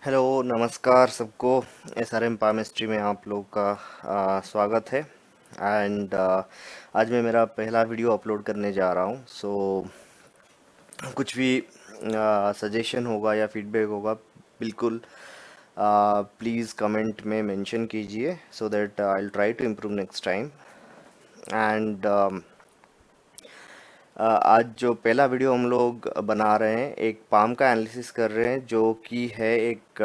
Hello, नमस्कार सबको। SRM palmistry में आप लोग का स्वागत है। एंड आज मैं मेरा पहला वीडियो अपलोड करने जा रहा हूँ। कुछ भी सजेशन होगा या फीडबैक होगा, बिल्कुल प्लीज़ कमेंट में मेंशन कीजिए, so that I will try to improve next time. And आज जो पहला वीडियो हम लोग बना रहे हैं, एक पाम का एनालिसिस कर रहे हैं, जो कि है एक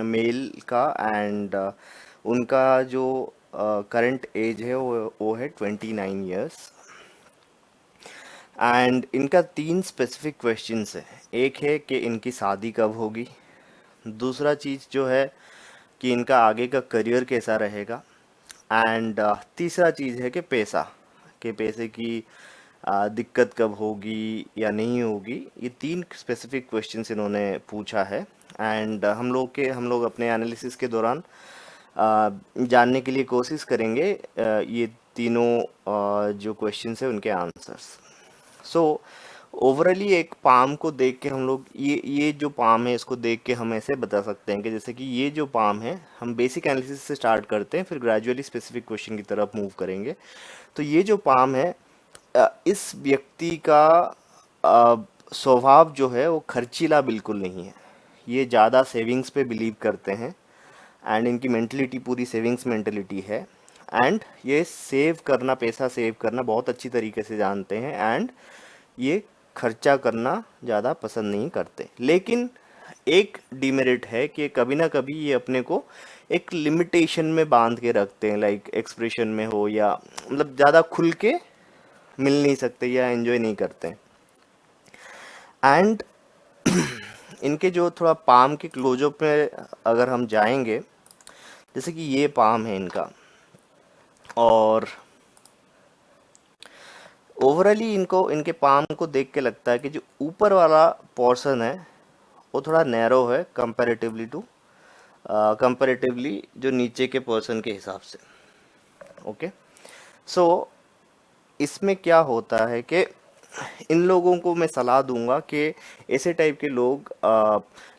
मेल का। एंड उनका जो करंट एज है वो है 29 ईयर्स। एंड इनका तीन स्पेसिफिक क्वेश्चंस है। एक है कि इनकी शादी कब होगी। दूसरा चीज़ जो है कि इनका आगे का करियर कैसा रहेगा। एंड तीसरा चीज़ है कि पैसे की दिक्कत कब होगी या नहीं होगी। ये तीन स्पेसिफिक क्वेश्चंस इन्होंने पूछा है। एंड हम लोग अपने एनालिसिस के दौरान जानने के लिए कोशिश करेंगे ये तीनों जो क्वेश्चंस है उनके आंसर्स। सो ओवरऑली एक पाम को देख के हम लोग ये जो पाम है इसको देख के हम ऐसे बता सकते हैं कि जैसे कि ये जो पाम है, हम बेसिक एनालिसिस से स्टार्ट करते हैं, फिर ग्रेजुअली स्पेसिफिक क्वेश्चन की तरफ मूव करेंगे। तो ये जो पाम है, इस व्यक्ति का अ, स्वभाव जो है वो खर्चीला बिल्कुल नहीं है। ये ज़्यादा सेविंग्स पे बिलीव करते हैं। एंड इनकी मेंटलिटी पूरी सेविंग्स मेंटलिटी है। एंड ये पैसा सेव करना बहुत अच्छी तरीके से जानते हैं। एंड ये खर्चा करना ज़्यादा पसंद नहीं करते। लेकिन एक डिमेरिट है कि कभी ना कभी ये अपने को एक लिमिटेशन में बांध के रखते हैं, लाइक एक्सप्रेशन में हो या मतलब ज़्यादा खुल के मिल नहीं सकते या एंजॉय नहीं करते। एंड इनके जो थोड़ा पाम के क्लोजअप में अगर हम जाएंगे, जैसे कि ये पाम है इनका, और ओवरऑली इनको इनके पाम को देख के लगता है कि जो ऊपर वाला पोर्शन है वो थोड़ा नैरो है कंपैरेटिवली जो नीचे के पोर्शन के हिसाब से। ओके। सो इसमें क्या होता है कि इन लोगों को मैं सलाह दूंगा कि ऐसे टाइप के लोग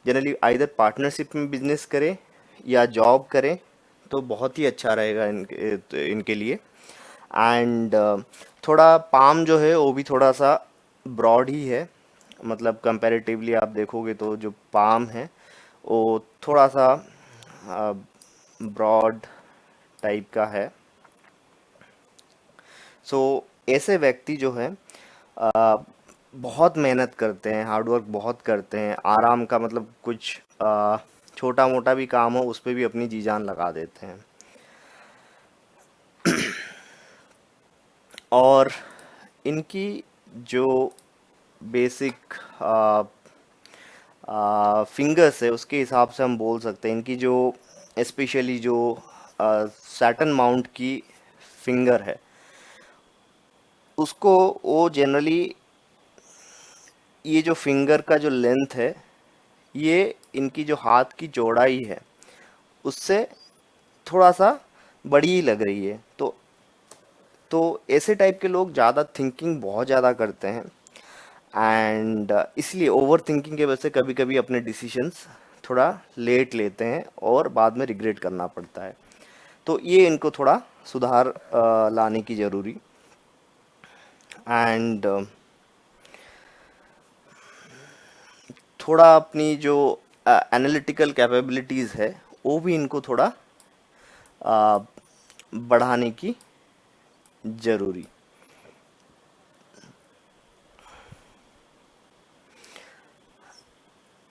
जनरली आइदर पार्टनरशिप में बिजनेस करें या जॉब करें, तो बहुत ही अच्छा रहेगा इनके लिए। एंड थोड़ा पाम जो है वो भी थोड़ा सा ब्रॉड ही है। मतलब कंपैरेटिवली आप देखोगे तो जो पाम है वो थोड़ा सा ब्रॉड टाइप का है। सो ऐसे व्यक्ति जो है अ, बहुत मेहनत करते हैं, हार्डवर्क बहुत करते हैं। आराम का मतलब कुछ छोटा मोटा भी काम हो उस पे भी अपनी जी जान लगा देते हैं। और इनकी जो बेसिक फिंगर्स है उसके हिसाब से हम बोल सकते हैं इनकी जो स्पेशली जो सैटर्न माउंट की फिंगर है उसको वो जनरली, ये जो फिंगर का जो लेंथ है ये इनकी जो हाथ की चौड़ाई है उससे थोड़ा सा बड़ी ही लग रही है। तो ऐसे टाइप के लोग ज़्यादा थिंकिंग बहुत ज़्यादा करते हैं। एंड इसलिए ओवर थिंकिंग की वजह से कभी कभी अपने डिसीशंस थोड़ा लेट लेते हैं और बाद में रिग्रेट करना पड़ता है। तो ये इनको थोड़ा सुधार लाने की ज़रूरी। एंड थोड़ा अपनी जो एनालिटिकल कैपेबिलिटीज़ है वो भी इनको थोड़ा अ, बढ़ाने की ज़रूरी।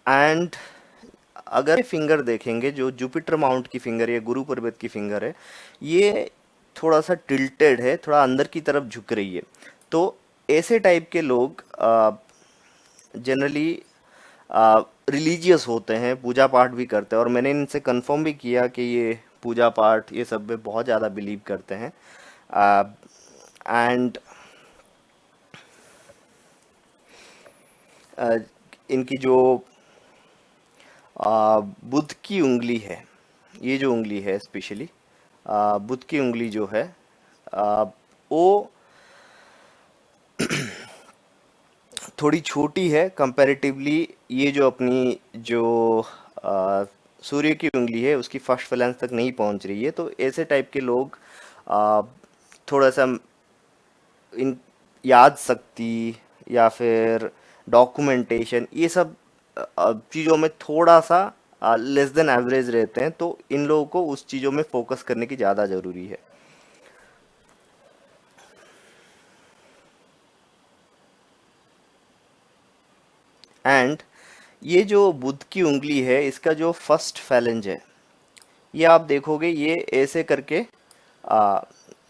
एंड अगर फिंगर देखेंगे, जो जुपिटर माउंट की फिंगर या गुरु पर्वत की फिंगर है, ये थोड़ा सा टिल्टेड है, थोड़ा अंदर की तरफ झुक रही है। तो ऐसे टाइप के लोग जनरली रिलीजियस होते हैं, पूजा पाठ भी करते हैं। और मैंने इनसे कंफर्म भी किया कि ये पूजा पाठ ये सब में बहुत ज़्यादा बिलीव करते हैं। एंड इनकी जो बुध की उंगली है, ये जो उंगली है स्पेशली बुध की उंगली जो है आ, वो थोड़ी छोटी है कंपैरेटिवली। ये जो अपनी जो सूर्य की उंगली है उसकी फर्स्ट फैलेंस तक नहीं पहुंच रही है, तो ऐसे टाइप के लोग आ, थोड़ा सा इन याद शक्ति या फिर डॉक्यूमेंटेशन ये सब चीज़ों में थोड़ा सा लेस देन एवरेज रहते हैं, तो इन लोगों को उस चीज़ों में फोकस करने की ज़्यादा ज़रूरी है। एंड ये जो बुध की उंगली है इसका जो फर्स्ट फैलेंज है, ये आप देखोगे ये ऐसे करके आ,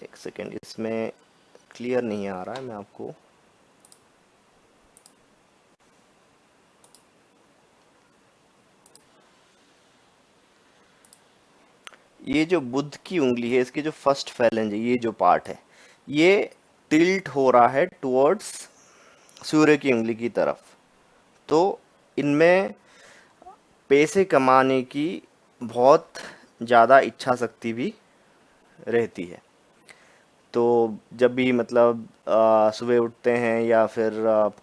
एक सेकेंड, इसमें क्लियर नहीं आ रहा है, मैं आपको ये जो बुध की उंगली है इसकी जो फर्स्ट फैलेंज है, ये जो पार्ट है ये टिल्ट हो रहा है टुवर्ड्स सूर्य की उंगली की तरफ। तो इनमें पैसे कमाने की बहुत ज़्यादा इच्छा शक्ति भी रहती है। तो जब भी मतलब सुबह उठते हैं या फिर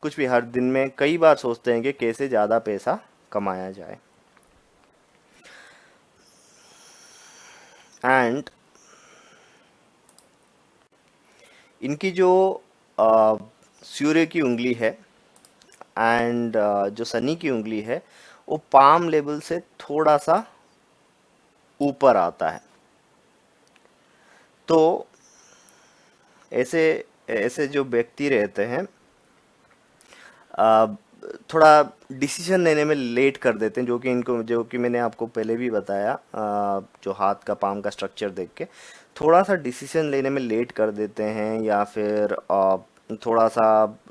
कुछ भी हर दिन में कई बार सोचते हैं कि कैसे ज़्यादा पैसा कमाया जाए। एंड इनकी जो अ, सूर्य की उंगली है एंड जो शनि की उंगली है वो पाम लेवल से थोड़ा सा ऊपर आता है। तो ऐसे ऐसे जो व्यक्ति रहते हैं अ, थोड़ा डिसीजन लेने में लेट कर देते हैं, जो कि इनको जो कि मैंने आपको पहले भी बताया, जो हाथ का पाम का स्ट्रक्चर देख के थोड़ा सा डिसीजन लेने में लेट कर देते हैं या फिर थोड़ा सा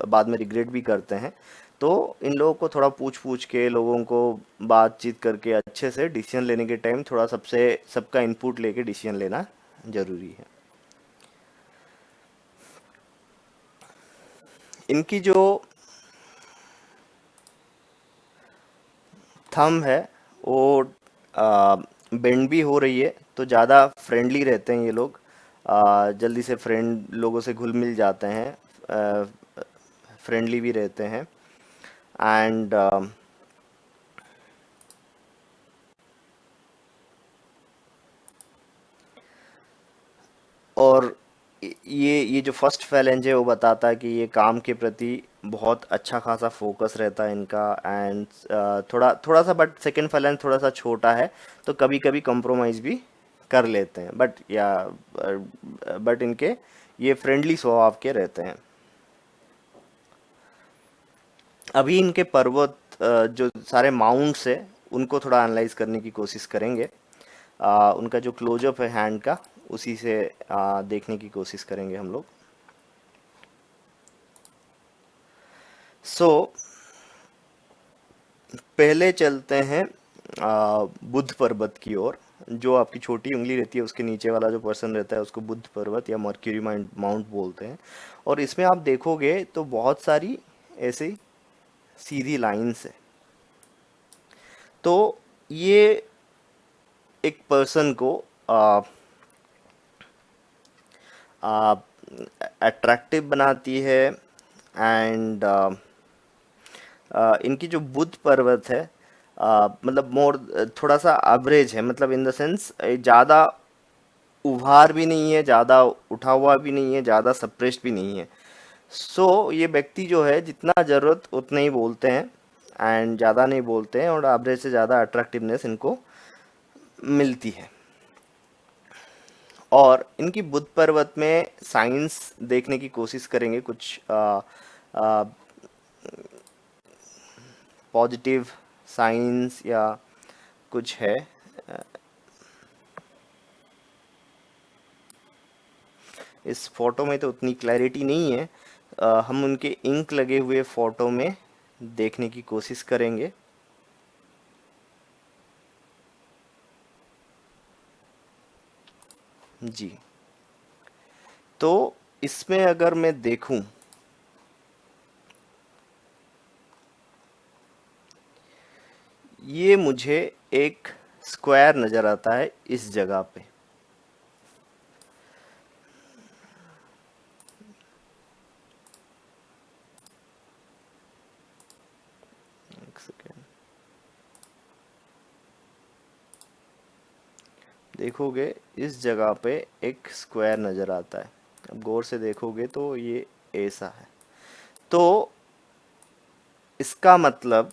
बाद में रिग्रेट भी करते हैं। तो इन लोगों को थोड़ा पूछ पूछ के लोगों को बातचीत करके अच्छे से डिसीजन लेने के टाइम थोड़ा सबका इनपुट लेके डिसीजन लेना जरूरी है। इनकी जो थंब है वो बेंड भी हो रही है, तो ज़्यादा फ्रेंडली रहते हैं ये लोग, जल्दी से फ्रेंड लोगों से घुल मिल जाते हैं, फ्रेंडली भी रहते हैं। एंड और ये जो फर्स्ट फैलेंज है वो बताता है कि ये काम के प्रति बहुत अच्छा खासा फोकस रहता है इनका। एंड थोड़ा थोड़ा सा, बट सेकंड फैलेंज थोड़ा सा छोटा है, तो कभी कभी कंप्रोमाइज़ भी कर लेते हैं, बट इनके ये फ्रेंडली स्वभाव के रहते हैं। अभी इनके पर्वत जो सारे माउंट्स है उनको थोड़ा एनालाइज करने की कोशिश करेंगे। उनका जो क्लोजअप है हैंड का उसी से देखने की कोशिश करेंगे हम लोग। सो पहले चलते हैं बुद्ध पर्वत की ओर। जो आपकी छोटी उंगली रहती है उसके नीचे वाला जो पर्सन रहता है उसको बुद्ध पर्वत या मर्क्यूरी माउंट बोलते हैं। और इसमें आप देखोगे तो बहुत सारी ऐसी सीधी लाइंस है। तो ये एक पर्सन को अट्रैक्टिव बनाती है। एंड इनकी जो बुद्ध पर्वत है मतलब मोर थोड़ा सा एवरेज है, मतलब इन द सेंस ज़्यादा उभार भी नहीं है, ज़्यादा उठा हुआ भी नहीं है, ज़्यादा सप्रेस्ड भी नहीं है। सो ये व्यक्ति जो है जितना ज़रूरत उतना ही बोलते हैं एंड ज़्यादा नहीं बोलते हैं, और एवरेज से ज़्यादा अट्रैक्टिवनेस इनको मिलती है। और इनकी बुद्ध पर्वत में साइंस देखने की कोशिश करेंगे, कुछ पॉजिटिव साइंस या कुछ है। इस फोटो में तो उतनी क्लैरिटी नहीं है, हम उनके इंक लगे हुए फोटो में देखने की कोशिश करेंगे। जी, तो इसमें अगर मैं देखूं, ये मुझे एक स्क्वायर नज़र आता है इस जगह पे। एक सेकेंड। देखोगे इस जगह पे एक स्क्वायर नज़र आता है। अब गौर से देखोगे तो ये ऐसा है। तो इसका मतलब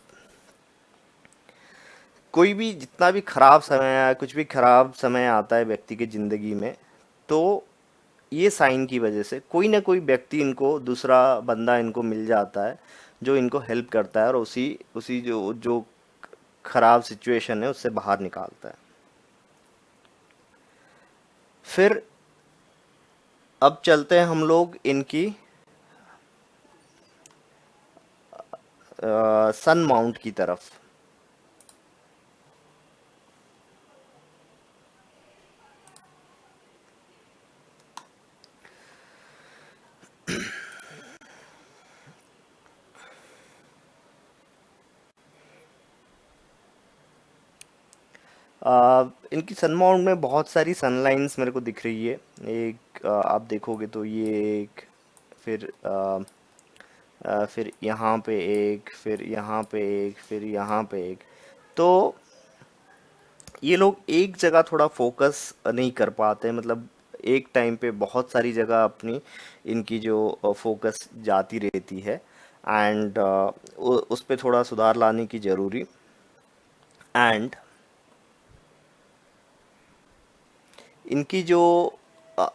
कोई भी जितना भी खराब समय या कुछ भी खराब समय आता है व्यक्ति की ज़िंदगी में, तो ये साइन की वजह से कोई ना कोई व्यक्ति इनको, दूसरा बंदा इनको मिल जाता है जो इनको हेल्प करता है और उसी उसी जो जो खराब सिचुएशन है उससे बाहर निकालता है। फिर अब चलते हैं हम लोग इनकी सन माउंट की तरफ। इनकी सन माउंट में बहुत सारी सनलाइंस मेरे को दिख रही है। एक आप देखोगे तो ये एक, फिर फिर यहाँ पे एक, फिर यहाँ पे एक, फिर यहाँ पे एक। तो ये लोग एक जगह थोड़ा फोकस नहीं कर पाते, मतलब एक टाइम पे बहुत सारी जगह अपनी इनकी जो फोकस जाती रहती है। एंड उस पे थोड़ा सुधार लाने की ज़रूरी। एंड इनकी जो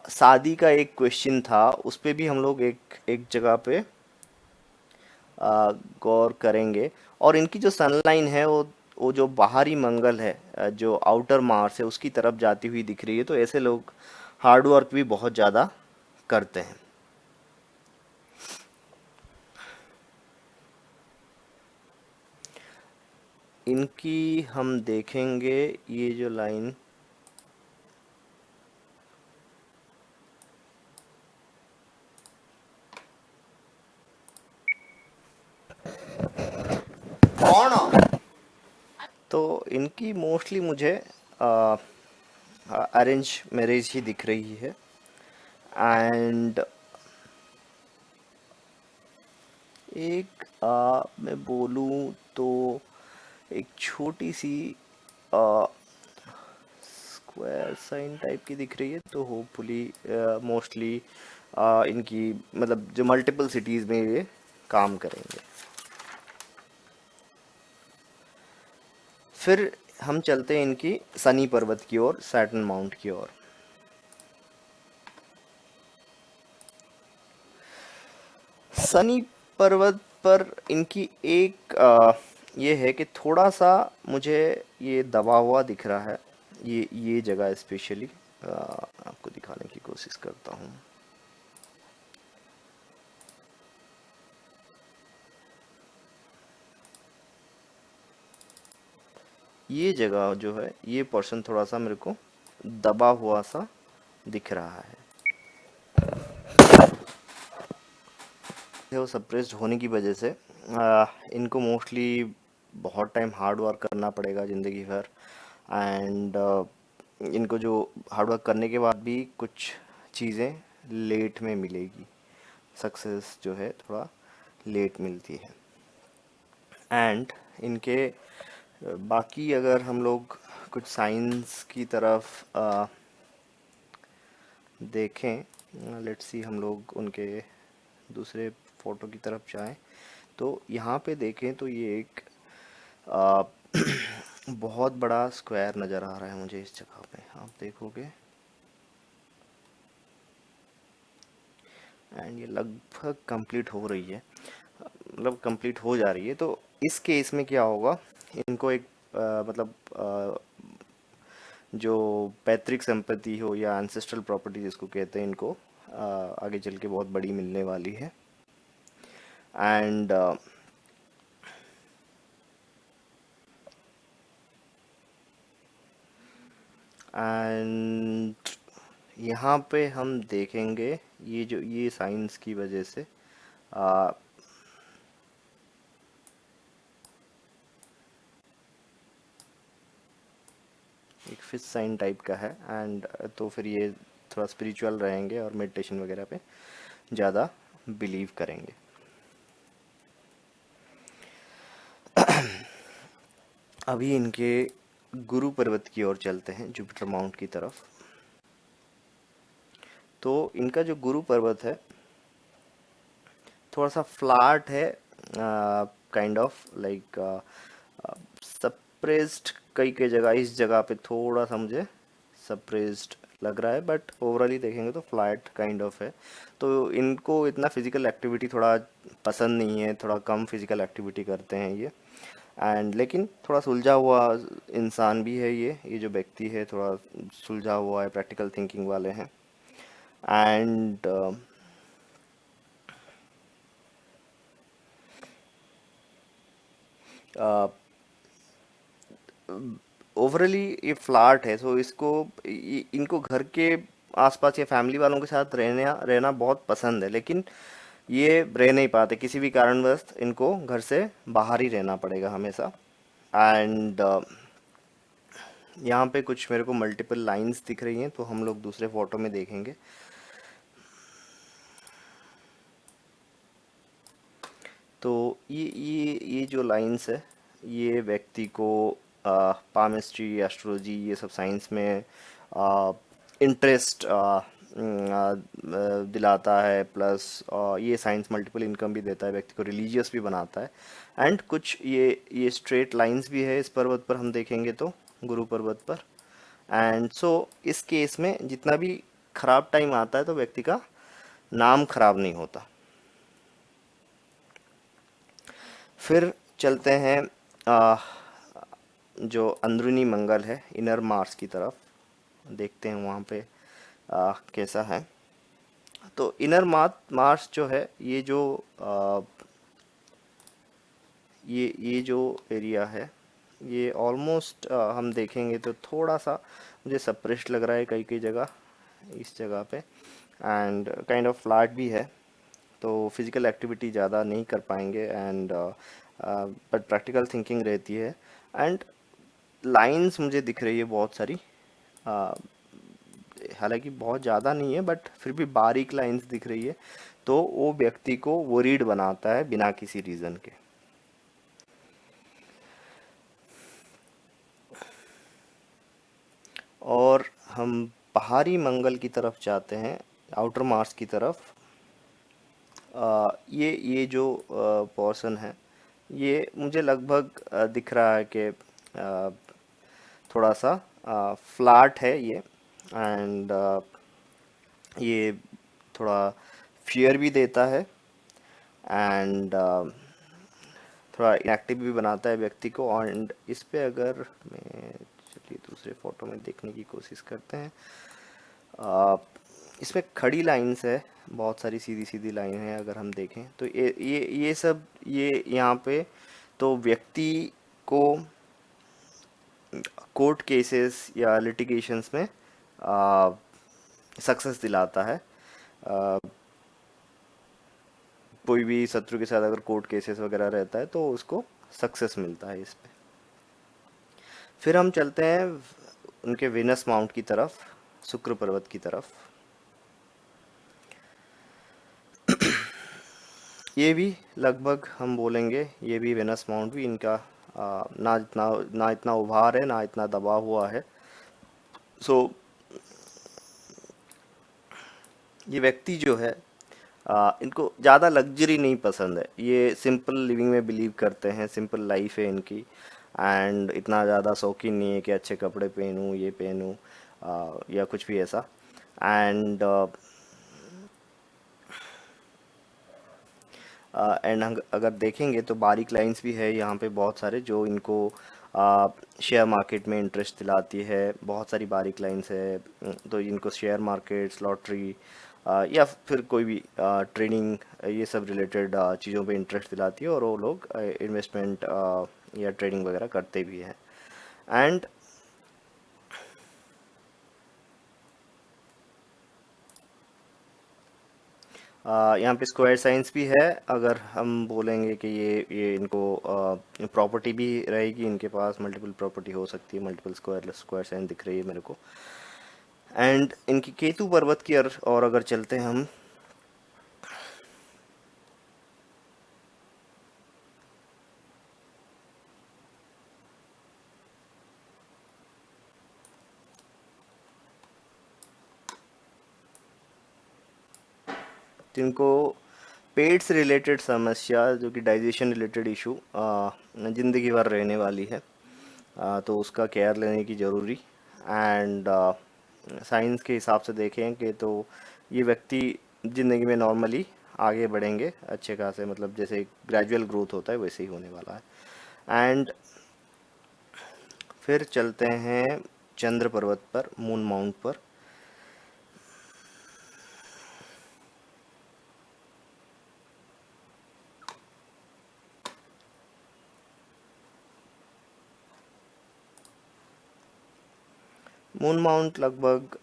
शादी का एक क्वेश्चन था उस पे भी हम लोग एक एक जगह पे गौर करेंगे। और इनकी जो सनलाइन है वो जो बाहरी मंगल है, जो आउटर मार्स है उसकी तरफ जाती हुई दिख रही है। तो ऐसे लोग हार्ड वर्क भी बहुत ज़्यादा करते हैं। इनकी हम देखेंगे ये जो लाइन, तो इनकी मोस्टली मुझे अरेंज मैरिज ही दिख रही है। एंड एक मैं बोलूँ तो एक छोटी सी स्क्वायर साइन टाइप की दिख रही है। तो होपफुली मोस्टली इनकी मतलब जो मल्टीपल सिटीज़ में ये काम करेंगे। फिर हम चलते हैं इनकी सनी पर्वत की ओर, सैटर्न माउंट की ओर। सनी पर्वत पर इनकी एक ये है कि थोड़ा सा मुझे ये दबा हुआ दिख रहा है। ये जगह स्पेशली आपको दिखाने की कोशिश करता हूँ। ये जगह जो है, ये पोर्शन थोड़ा सा मेरे को दबा हुआ सा दिख रहा है। वो सप्रेस्ड होने की वजह से इनको मोस्टली बहुत टाइम हार्ड वर्क करना पड़ेगा ज़िंदगी भर। एंड इनको जो हार्ड वर्क करने के बाद भी कुछ चीज़ें लेट में मिलेगी, सक्सेस जो है थोड़ा लेट मिलती है। एंड इनके बाकी अगर हम लोग कुछ साइंस की तरफ देखें, लेट्स सी हम लोग उनके दूसरे फोटो की तरफ जाएं, तो यहाँ पे देखें तो ये एक आ, बहुत बड़ा स्क्वायर नज़र आ रहा है मुझे इस जगह पे। आप देखोगे एंड ये लगभग कंप्लीट हो रही है, मतलब कंप्लीट हो जा रही है। तो इस केस में क्या होगा, इनको एक मतलब जो पैतृक संपत्ति हो या एंसेस्ट्रल प्रॉपर्टी जिसको कहते हैं, इनको आगे चल के बहुत बड़ी मिलने वाली है। एंड एंड यहाँ पे हम देखेंगे ये जो ये साइंस की वजह से आ, एक फिश साइन टाइप का है। एंड तो फिर ये थोड़ा स्पिरिचुअल रहेंगे और मेडिटेशन वगैरह पे ज़्यादा बिलीव करेंगे। अभी इनके गुरु पर्वत की ओर चलते हैं, जुपिटर माउंट की तरफ। तो इनका जो गुरु पर्वत है थोड़ा सा फ्लैट है, काइंड ऑफ लाइक सप्रेस्ड। कई कई जगह, इस जगह पे थोड़ा सा मुझे सप्रेस्ड लग रहा है, बट ओवरऑली देखेंगे तो फ्लैट काइंड ऑफ है। तो इनको इतना फिजिकल एक्टिविटी थोड़ा पसंद नहीं है, थोड़ा कम फिजिकल एक्टिविटी करते हैं ये। एंड लेकिन थोड़ा सुलझा हुआ इंसान भी है ये जो व्यक्ति है थोड़ा सुलझा हुआ है, प्रैक्टिकल थिंकिंग वाले हैं। एंड ओवरली ये फ्लैट है, सो इसको इनको घर के आसपास या फैमिली वालों के साथ रहना रहना बहुत पसंद है, लेकिन ये रह नहीं पाते किसी भी कारणवश। इनको घर से बाहर ही रहना पड़ेगा हमेशा। एंड यहाँ पे कुछ मेरे को मल्टीपल लाइंस दिख रही हैं, तो हम लोग दूसरे फोटो में देखेंगे। तो ये जो लाइंस है, ये व्यक्ति को पामिस्ट्री, एस्ट्रोलॉजी, ये सब साइंस में इंटरेस्ट दिलाता है। प्लस ये साइंस मल्टीपल इनकम भी देता है, व्यक्ति को रिलीजियस भी बनाता है। एंड कुछ ये स्ट्रेट लाइंस भी है इस पर्वत पर, हम देखेंगे तो गुरु पर्वत पर। एंड सो इस केस में जितना भी खराब टाइम आता है तो व्यक्ति का नाम खराब नहीं होता। फिर चलते हैं आ, जो अंदरूनी मंगल है, इनर मार्स की तरफ। देखते हैं वहाँ पे कैसा है। तो इनर मार्स जो है, ये जो आ, ये जो एरिया है, ये ऑलमोस्ट हम देखेंगे तो थोड़ा सा मुझे सप्रेस्ड लग रहा है कई कई जगह, इस जगह पे। एंड काइंड ऑफ फ्लैट भी है, तो फिज़िकल एक्टिविटी ज़्यादा नहीं कर पाएंगे। एंड बट प्रैक्टिकल थिंकिंग रहती है। एंड लाइंस मुझे दिख रही है बहुत सारी, uh, हालांकि बहुत ज़्यादा नहीं है बट फिर भी बारीक लाइंस दिख रही है, तो वो व्यक्ति को वरीड बनाता है बिना किसी रीज़न के। और हम बाहरी मंगल की तरफ जाते हैं, आउटर मार्स की तरफ। ये जो पोर्शन है, ये मुझे लगभग दिख रहा है कि थोड़ा सा फ्लैट है ये। एंड ये थोड़ा फियर भी देता है। एंड थोड़ा इनएक्टिव भी बनाता है व्यक्ति को। एंड इस पे अगर मैं, चलिए दूसरे फोटो में देखने की कोशिश करते हैं। आ, इसमें खड़ी लाइंस है, बहुत सारी सीधी सीधी लाइन है। अगर हम देखें तो ये सब ये यहाँ पे तो व्यक्ति को कोर्ट केसेस या लिटिगेशंस में सक्सेस दिलाता है। आ, कोई भी शत्रु के साथ अगर कोर्ट केसेस वगैरह रहता है तो उसको सक्सेस मिलता है इस पे। फिर हम चलते हैं उनके वेनस माउंट की तरफ, शुक्र पर्वत की तरफ। ये भी लगभग हम बोलेंगे, ये भी वेनस माउंट भी इनका ना इतना उभार है, ना इतना दबा हुआ है। सो ये व्यक्ति जो है, इनको ज़्यादा लग्जरी नहीं पसंद है, ये सिंपल लिविंग में बिलीव करते हैं, सिंपल लाइफ है इनकी। एंड इतना ज़्यादा शौकीन नहीं है कि अच्छे कपड़े पहनूं, ये पहनूं, या कुछ भी ऐसा। एंड अगर देखेंगे तो बारीक लाइंस भी है यहाँ पे बहुत सारे, जो इनको शेयर मार्केट में इंटरेस्ट दिलाती है। बहुत सारी बारीक लाइंस है, तो इनको शेयर मार्केट्स, लॉटरी, या फिर कोई भी ट्रेडिंग, ये सब रिलेटेड चीज़ों पे इंटरेस्ट दिलाती है। और वो लोग इन्वेस्टमेंट या ट्रेडिंग वगैरह करते भी हैं। एंड यहाँ पे स्क्वायर साइंस भी है। अगर हम बोलेंगे कि ये इनको प्रॉपर्टी भी रहेगी, इनके पास मल्टीपल प्रॉपर्टी हो सकती है, मल्टीपल स्क्वायर स्क्वायर साइंस दिख रही है मेरे को। एंड इनकी केतु पर्वत की और अगर चलते हैं हम, जिनको पेट से रिलेटेड समस्या जो कि डाइजेशन रिलेटेड इशू ज़िंदगी भर रहने वाली है, तो उसका केयर लेने की ज़रूरी। एंड साइंस के हिसाब से देखें कि तो ये व्यक्ति ज़िंदगी में नॉर्मली आगे बढ़ेंगे अच्छे खासे, मतलब जैसे ग्रेजुअल ग्रोथ होता है वैसे ही होने वाला है। एंड फिर चलते हैं चंद्र पर्वत पर, मून माउंट पर। मून माउंट लगभग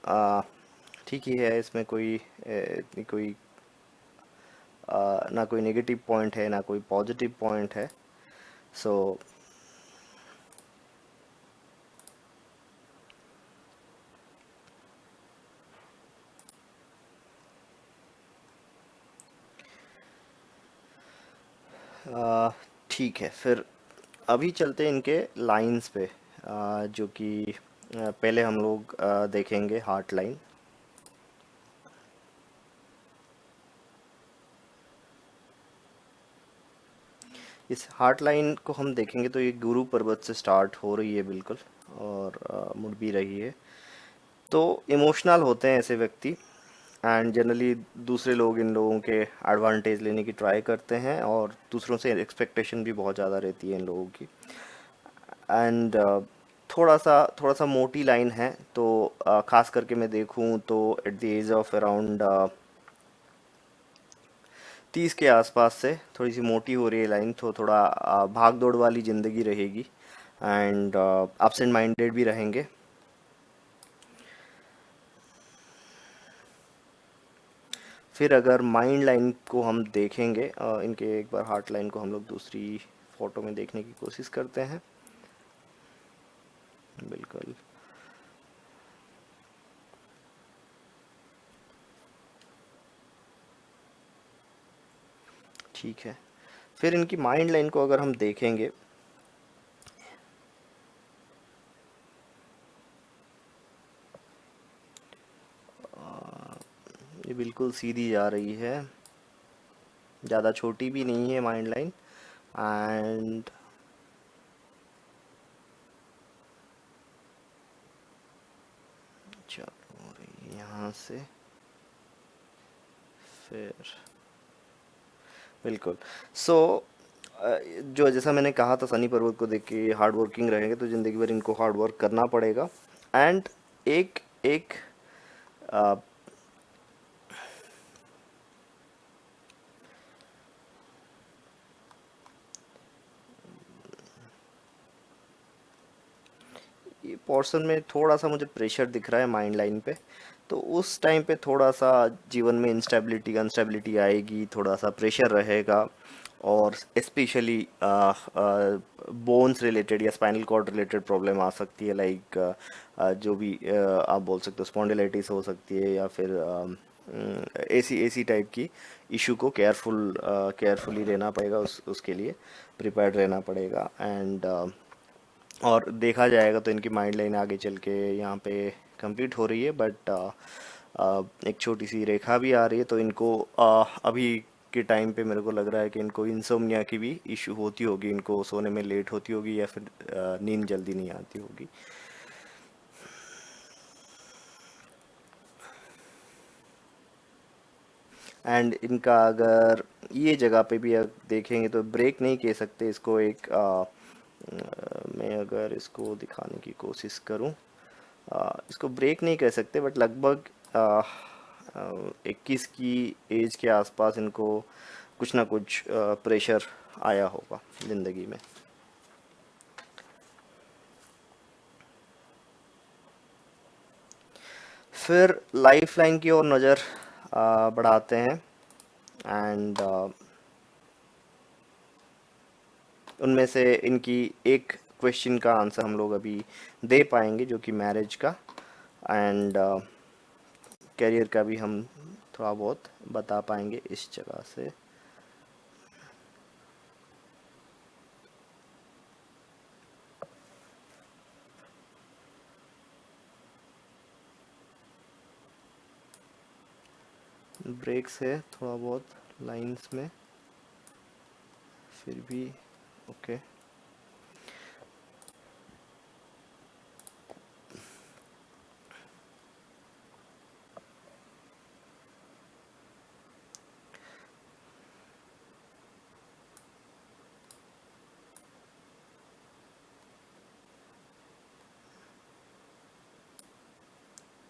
ठीक ही है, इसमें कोई इतनी कोई ना कोई नेगेटिव पॉइंट है ना कोई पॉजिटिव पॉइंट है। सो ठीक है, फिर अभी चलते हैं इनके लाइंस पे, जो कि पहले हम लोग देखेंगे हार्ट लाइन। इस हार्ट लाइन को हम देखेंगे तो ये गुरु पर्वत से स्टार्ट हो रही है बिल्कुल, और मुड़ भी रही है। तो इमोशनल होते हैं ऐसे व्यक्ति, एंड जनरली दूसरे लोग इन लोगों के एडवांटेज लेने की ट्राई करते हैं, और दूसरों से एक्सपेक्टेशन भी बहुत ज़्यादा रहती है इन लोगों की। एंड थोड़ा सा मोटी लाइन है, तो खास करके मैं देखूं तो at the age of around 30 के आसपास से थोड़ी सी मोटी हो रही है लाइन, तो थोड़ा भाग दौड़ वाली ज़िंदगी रहेगी, एंड एब्सेंट माइंडेड भी रहेंगे। फिर अगर माइंड लाइन को हम देखेंगे, इनके एक बार हार्ट लाइन को हम लोग दूसरी फोटो में देखने की कोशिश करते हैं। बिल्कुल। ठीक है, फिर इनकी माइंड लाइन को अगर हम देखेंगे, ये बिल्कुल सीधी जा रही है, ज़्यादा छोटी भी नहीं है माइंड लाइन। एंड चलो हो रही है यहाँ से, फिर बिल्कुल। सो जो जैसा मैंने कहा था, सनी पर्वत को देख के हार्ड वर्किंग रहेंगे तो ज़िंदगी भर इनको हार्ड वर्क करना पड़ेगा। एंड एक एक अ, ये पोर्शन में थोड़ा सा मुझे प्रेशर दिख रहा है माइंड लाइन पे, तो उस टाइम पे थोड़ा सा जीवन में इंस्टेबिलिटी अनस्टेबिलिटी आएगी, थोड़ा सा प्रेशर रहेगा। और स्पेशली बोन्स रिलेटेड या स्पाइनल कॉर्ड रिलेटेड प्रॉब्लम आ सकती है, लाइक जो भी आप बोल सकते हो, स्पॉन्डिलाइटिस हो सकती है, या फिर ऐसी ऐसी टाइप की इशू को केयरफुली रहना पड़ेगा, उसके लिए प्रिपेयर्ड रहना पड़ेगा। एंड और देखा जाएगा तो इनकी माइंड लाइन आगे चल के यहाँ पे कंप्लीट हो रही है, बट एक छोटी सी रेखा भी आ रही है, तो इनको अभी के टाइम पे मेरे को लग रहा है कि इनको इंसोम्निया की भी इशू होती होगी, इनको सोने में लेट होती होगी, या फिर नींद जल्दी नहीं आती होगी। एंड इनका अगर ये जगह पे भी देखेंगे तो ब्रेक नहीं कह सकते इसको, एक मैं अगर इसको दिखाने की कोशिश करूं, इसको ब्रेक नहीं कह सकते, बट लगभग 21 की एज के आसपास इनको कुछ ना कुछ प्रेशर आया होगा ज़िंदगी में। फिर लाइफ लाइन की ओर नज़र बढ़ाते हैं। एंड उनमें से इनकी एक क्वेश्चन का आंसर हम लोग अभी दे पाएंगे, जो कि मैरिज का एंड करियर का भी हम थोड़ा बहुत बता पाएंगे इस जगह से। ब्रेक्स है थोड़ा बहुत लाइंस में, फिर भी ओके।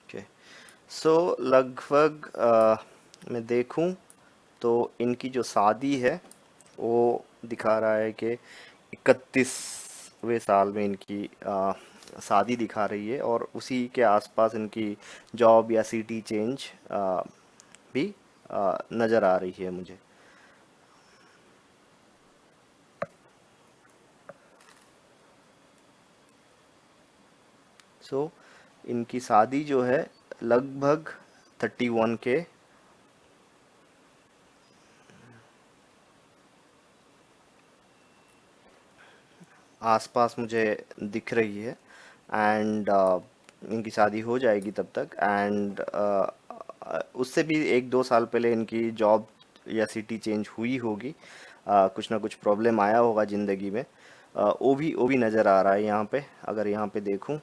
ओके, सो लगभग मैं देखूं तो इनकी जो शादी है वो दिखा रहा है कि 31वें साल में इनकी शादी दिखा रही है, और उसी के आसपास इनकी जॉब या सिटी चेंज भी नज़र आ रही है मुझे। सो इनकी शादी जो है लगभग 31 के आसपास मुझे दिख रही है, एंड इनकी शादी हो जाएगी तब तक। एंड उससे भी 1-2 साल पहले इनकी जॉब या सिटी चेंज हुई होगी, कुछ ना कुछ प्रॉब्लम आया होगा ज़िंदगी में। वो भी नज़र आ रहा है यहाँ पे, अगर यहाँ पे देखूँ।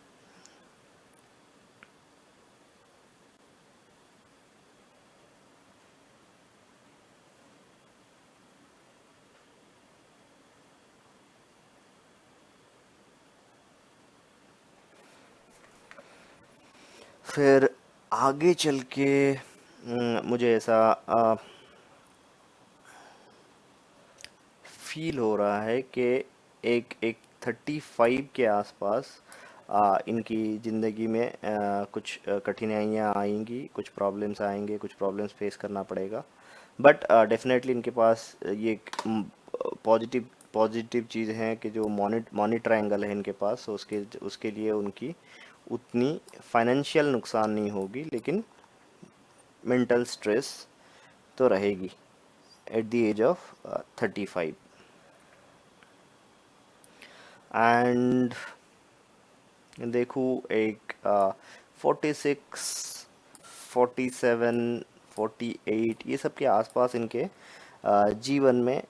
फिर आगे चल के मुझे ऐसा फील हो रहा है कि एक एक 35 के आसपास इनकी ज़िंदगी में कुछ कठिनाइयाँ आएंगी, कुछ प्रॉब्लम्स आएंगे, कुछ प्रॉब्लम्स फेस करना पड़ेगा। बट डेफिनेटली इनके पास ये पॉजिटिव पॉजिटिव चीज़ है कि जो मनी ट्रायंगल है इनके पास, तो उसके उसके लिए उनकी उतनी फाइनेंशियल नुकसान नहीं होगी, लेकिन मेंटल स्ट्रेस तो रहेगी at the age of 35। And देखूँ एक 46, 47, 48 ये सब के आसपास इनके जीवन में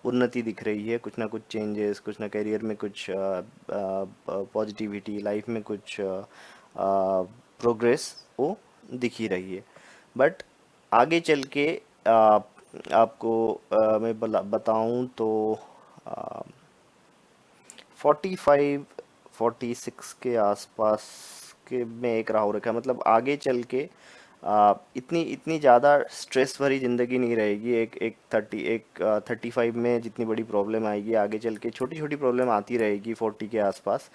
उन्नति दिख रही है। कुछ ना कुछ चेंजेस, कुछ ना करियर में कुछ पॉजिटिविटी, लाइफ में कुछ प्रोग्रेस वो दिख ही रही है। बट आगे चल के आपको मैं बताऊं तो 45, 46 के आसपास के में एक राहु रेखा, मतलब आगे चल के इतनी इतनी ज़्यादा स्ट्रेस भरी ज़िंदगी नहीं रहेगी। एक 35 में जितनी बड़ी प्रॉब्लम आएगी, आगे चल के छोटी छोटी प्रॉब्लम आती रहेगी 40 के आसपास,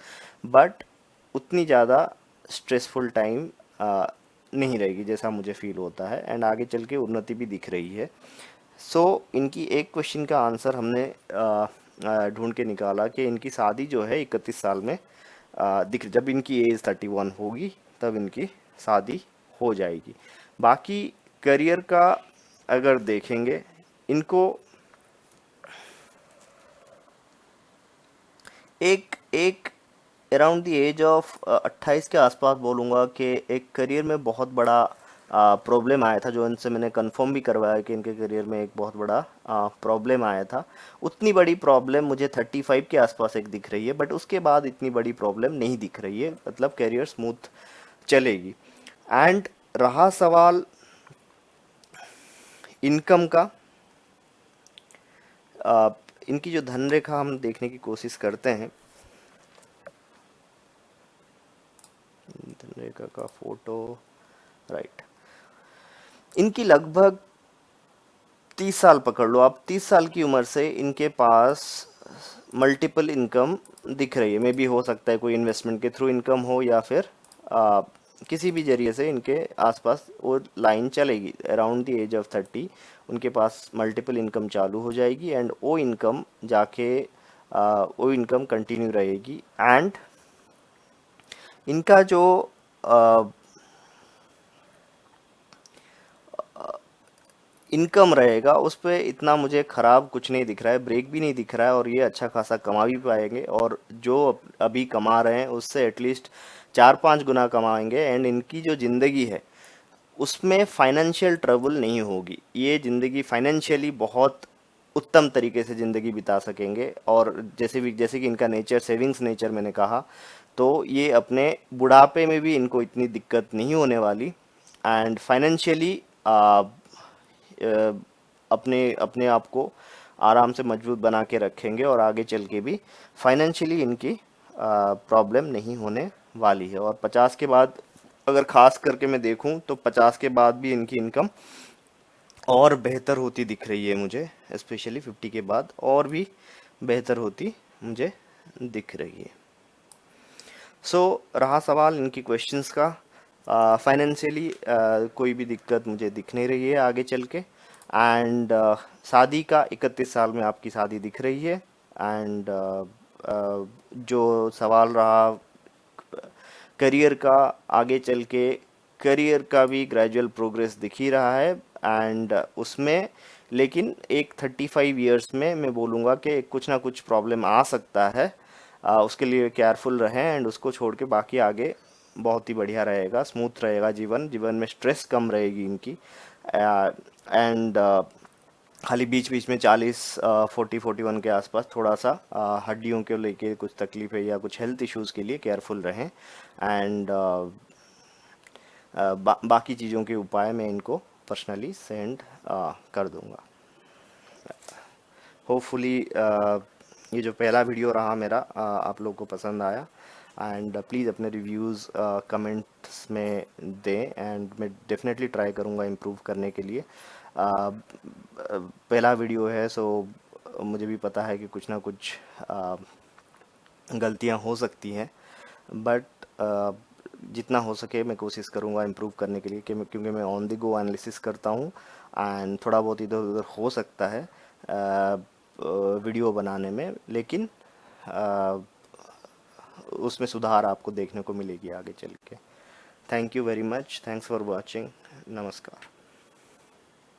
बट उतनी ज़्यादा स्ट्रेसफुल टाइम नहीं रहेगी जैसा मुझे फील होता है। एंड आगे चल के उन्नति भी दिख रही है। सो इनकी एक क्वेश्चन का आंसर हमने ढूंढ के निकाला कि इनकी शादी जो है 31 साल में दिख, जब इनकी एज 31 होगी तब इनकी शादी हो जाएगी। बाकी करियर का अगर देखेंगे, इनको एक एक अराउंड द एज ऑफ 28 के आसपास बोलूँगा कि एक करियर में बहुत बड़ा प्रॉब्लम आया था, जो इनसे मैंने कंफर्म भी करवाया कि इनके करियर में एक बहुत बड़ा प्रॉब्लम आया था। उतनी बड़ी प्रॉब्लम मुझे 35 के आसपास एक दिख रही है, बट उसके बाद इतनी बड़ी प्रॉब्लम नहीं दिख रही है, मतलब करियर स्मूथ चलेगी। एंड रहा सवाल इनकम का, अ, इनकी जो धन रेखा हम देखने की कोशिश करते हैं, धन रेखा का फोटो, राइट। इनकी लगभग 30 साल पकड़ लो आप, 30 साल की उम्र से इनके पास मल्टीपल इनकम दिख रही है। मे भी हो सकता है कोई इन्वेस्टमेंट के थ्रू इनकम हो, या फिर आ, किसी भी जरिए से इनके आसपास वो लाइन चलेगी। अराउंड द एज ऑफ 30 उनके पास मल्टीपल इनकम चालू हो जाएगी, एंड वो इनकम जाके वो इनकम कंटिन्यू रहेगी। एंड इनका जो इनकम रहेगा उस पे इतना मुझे ख़राब कुछ नहीं दिख रहा है, ब्रेक भी नहीं दिख रहा है, और ये अच्छा खासा कमा भी पाएंगे, और जो अभी कमा रहे हैं उससे एटलीस्ट 4-5 गुना कमाएंगे। एंड इनकी जो ज़िंदगी है उसमें फाइनेंशियल ट्रबल नहीं होगी, ये ज़िंदगी फाइनेंशियली बहुत उत्तम तरीके से ज़िंदगी बिता सकेंगे। और जैसे कि इनका नेचर सेविंग्स नेचर मैंने कहा, तो ये अपने बुढ़ापे में भी इनको इतनी दिक्कत नहीं होने वाली। एंड फाइनेंशियली अपने अपने आप को आराम से मजबूत बना के रखेंगे, और आगे चल के भी फाइनेंशियली इनकी प्रॉब्लम नहीं होने वाली है। और 50 के बाद अगर ख़ास करके मैं देखूं तो 50 के बाद भी इनकी इनकम और बेहतर होती दिख रही है मुझे, स्पेशली 50 के बाद और भी बेहतर होती मुझे दिख रही है। सो रहा सवाल इनकी क्वेश्चंस का, फाइनेंशियली कोई भी दिक्कत मुझे दिख नहीं रही है आगे चल के। एंड शादी का 31 साल में आपकी शादी दिख रही है। एंड जो सवाल रहा करियर का, आगे चल के करियर का भी ग्रेजुअल प्रोग्रेस दिख ही रहा है। एंड उसमें लेकिन एक 35 इयर्स में मैं बोलूँगा कि कुछ ना कुछ प्रॉब्लम आ सकता है, उसके लिए केयरफुल रहें। एंड उसको छोड़ के बाकी आगे बहुत ही बढ़िया रहेगा, स्मूथ रहेगा जीवन, जीवन में स्ट्रेस कम रहेगी इनकी। एंड खाली बीच बीच में 40 40 41 के आसपास थोड़ा सा हड्डियों के लेके कुछ तकलीफ है या कुछ हेल्थ इश्यूज़ के लिए केयरफुल रहें। एंड बाकी चीज़ों के उपाय मैं इनको पर्सनली सेंड कर दूंगा। होपफुली ये जो पहला वीडियो रहा मेरा आप लोगों को पसंद आया। एंड प्लीज़ अपने रिव्यूज़ कमेंट्स में दें, एंड मैं डेफिनेटली ट्राई करूँगा इम्प्रूव करने के लिए। पहला वीडियो है, सो मुझे भी पता है कि कुछ ना कुछ गलतियाँ हो सकती हैं, बट जितना हो सके मैं कोशिश करूँगा इम्प्रूव करने के लिए, क्योंकि मैं ऑन द गो एनालिसिस करता हूँ। एंड थोड़ा बहुत इधर उधर हो सकता है वीडियो बनाने में, लेकिन उसमें सुधार आपको देखने को मिलेगी आगे चल के। Thank you very much, thanks for watching, नमस्कार।